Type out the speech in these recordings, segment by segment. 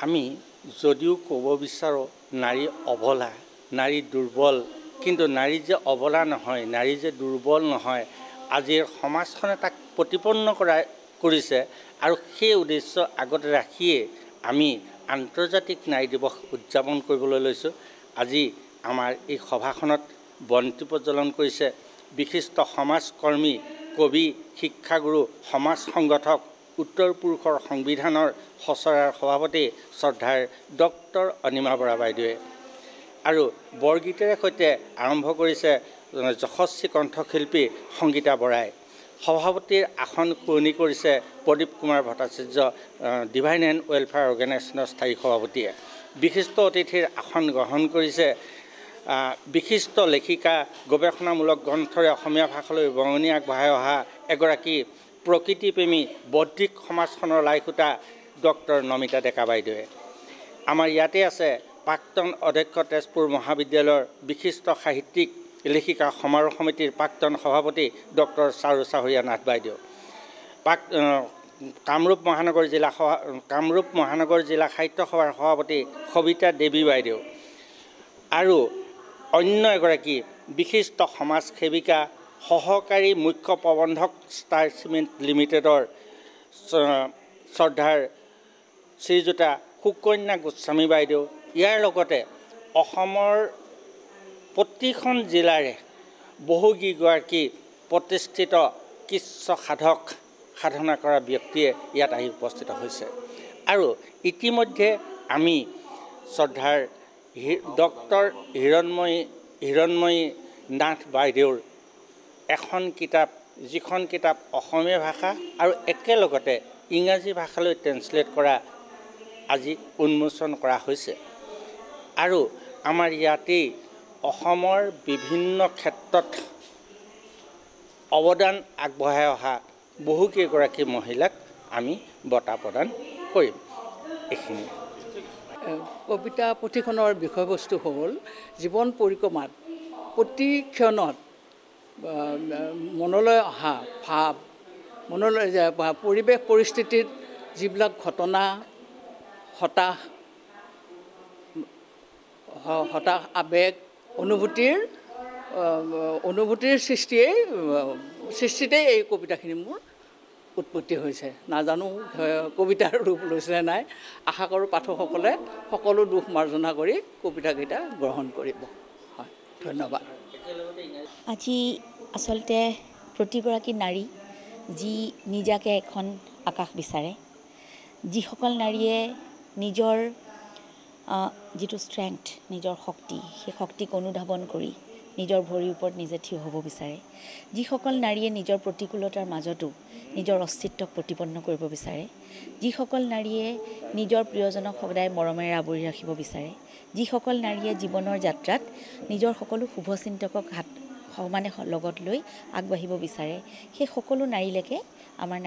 আমি যদিও ক'ব বিচাৰোঁ নাৰী অবলা, নাৰী দুৰ্বল, কিন্তু নাৰী যে অবলা নহয়, নাৰী যে দুৰ্বল নহয়, আজিৰ সমাজখনে তাক প্ৰতিপন্ন কৰিছে। আৰু সেই উদ্দেশ্য আগতে ৰাখিয়ে আমি আন্তৰ্জাতিক নাৰী দিৱস উদযাপন কৰিবলৈ লৈছোঁ। আজি আমাৰ এই সভাখনত বন্তি প্ৰজ্বলন কৰিছে বিশিষ্ট সমাজকৰ্মী, কবি, শিক্ষাগুৰু, সমাজ সংগঠক, উত্তৰ পুৰুষৰ সংবিধানৰ খচৰাৰ সভাপতি শ্ৰদ্ধাৰ ডক্টৰ অনিমা বৰা বাইদেৱে। আৰু বৰগীতেৰে সৈতে আৰম্ভ কৰিছে যশস্বী কণ্ঠশিল্পী সংগীতা বৰাই। সভাপতিৰ আসন শুৱনি কৰিছে Pradip Kumar Bhattacharya, divine and welfare অৰ্গেনাইজেশ্যনৰ স্থায়ী সভাপতিয়ে। বিশিষ্ট অতিথিৰ আসন গ্ৰহণ কৰিছে বিশিষ্ট লেখিকা, গৱেষণামূলক গ্ৰন্থৰে অসমীয়া ভাষালৈ বৰঙণি আগবঢ়াই অহা এগৰাকী প্ৰকৃতিপ্ৰেমী, বৌদ্ধিক সমাজখনৰ লাইখুটা ডক্টৰ নমিতা ডেকা বাইদেৱে। আমাৰ ইয়াতে আছে প্ৰাক্তন অধ্যক্ষ তেজপুৰ মহাবিদ্যালয়ৰ বিশিষ্ট সাহিত্যিক, লেখিকা সমাৰোহ সমিতিৰ প্ৰাক্তন সভাপতি ডক্টৰ চাৰু চাহৰীয়া নাথ বাইদেউ। কামৰূপ মহানগৰ জিলা সাহিত্য সভাৰ সভাপতি সবিতা দেৱী বাইদেউ। আৰু অন্য এগৰাকী বিশিষ্ট সমাজ সেৱিকা, সহকাৰী মুখ্য প্ৰবন্ধক, ষ্টাৰ চিমেণ্ট লিমিটেডৰ শ্ৰদ্ধাৰ শ্ৰীযুতা সুকন্যা গোস্বামী বাইদেউ। ইয়াৰ লগতে অসমৰ প্ৰতিখন জিলাৰে বহুকেইগৰাকী প্ৰতিষ্ঠিত কৃচ্ছ সাধনা কৰা ব্যক্তিয়ে ইয়াত আহি উপস্থিত হৈছে। আৰু ইতিমধ্যে আমি শ্ৰদ্ধাৰ ডক্টৰ হিৰণময়ী নাথ বাইদেউৰ এখন কিতাপ, যিখন কিতাপ অসমীয়া ভাষা আৰু একেলগতে ইংৰাজী ভাষালৈ ট্ৰেন্সলেট কৰা আজি উন্মোচন কৰা হৈছে। আৰু আমাৰ ইয়াতেই অসমৰ বিভিন্ন ক্ষেত্ৰত অৱদান আগবঢ়াই অহা বহুকেইগৰাকী মহিলাক আমি বঁটা প্ৰদান কৰিম। এইখিনি কবিতা পুথিখনৰ বিষয়বস্তু হ'ল জীৱন পৰিক্ৰমাত প্ৰতি ক্ষণত মনলৈ অহা ভাৱ, মনলৈ পৰিৱেশ পৰিস্থিতিত যিবিলাক ঘটনা, হতাশ আৱেগ, অনুভূতিৰ সৃষ্টিতেই এই কবিতাখিনি মোৰ উৎপত্তি হৈছে। নাজানো কবিতাৰ ৰূপ লৈছিলে নাই। আশা কৰোঁ পাঠকসকলে সকলো দুখ মাৰ্জনা কৰি কবিতাকেইটা গ্ৰহণ কৰিব। হয়, ধন্যবাদ। আজি আচলতে প্ৰতিগৰাকী নাৰী যি নিজাকে এখন আকাশ বিচাৰে, যিসকল নাৰীয়ে নিজৰ যিটো ষ্ট্ৰেংথ, নিজৰ শক্তি, সেই শক্তিক অনুধাৱন কৰি নিজৰ ভৰিৰ ওপৰত নিজে থিয় হ'ব বিচাৰে, যিসকল নাৰীয়ে নিজৰ প্ৰতিকূলতাৰ মাজতো নিজৰ অস্তিত্বক প্ৰতিপন্ন কৰিব বিচাৰে, যিসকল নাৰীয়ে নিজৰ প্ৰিয়জনক সদায় মৰমেৰে আৱৰি ৰাখিব বিচাৰে, যিসকল নাৰীয়ে জীৱনৰ যাত্ৰাত নিজৰ সকলো শুভচিন্তকক সমানে লগত লৈ আগবাঢ়িব বিচাৰে, সেই সকলো নাৰীলৈকে আমাৰ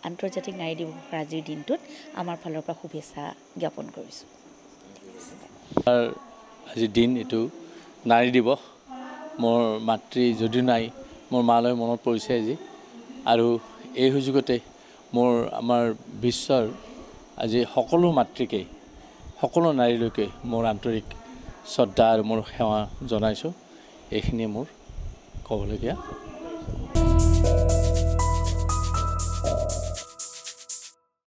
আন্তৰ্জাতিক নাৰী দিৱসৰ আজিৰ দিনটোত আমাৰ ফালৰ পৰা শুভেচ্ছা জ্ঞাপন কৰিছোঁ। আজিৰ দিন এইটো নাৰী দিৱস। মোৰ মাতৃ যদিও নাই, মোৰ মালৈ মনত পৰিছে আজি। আৰু এই সুযোগতে আমাৰ বিশ্বৰ আজি সকলো মাতৃকে, সকলো নাৰীলৈকে মোৰ আন্তৰিক শ্ৰদ্ধা আৰু মোৰ সেৱা জনাইছোঁ। এইখিনিয়ে মোৰ ক'বলগীয়া।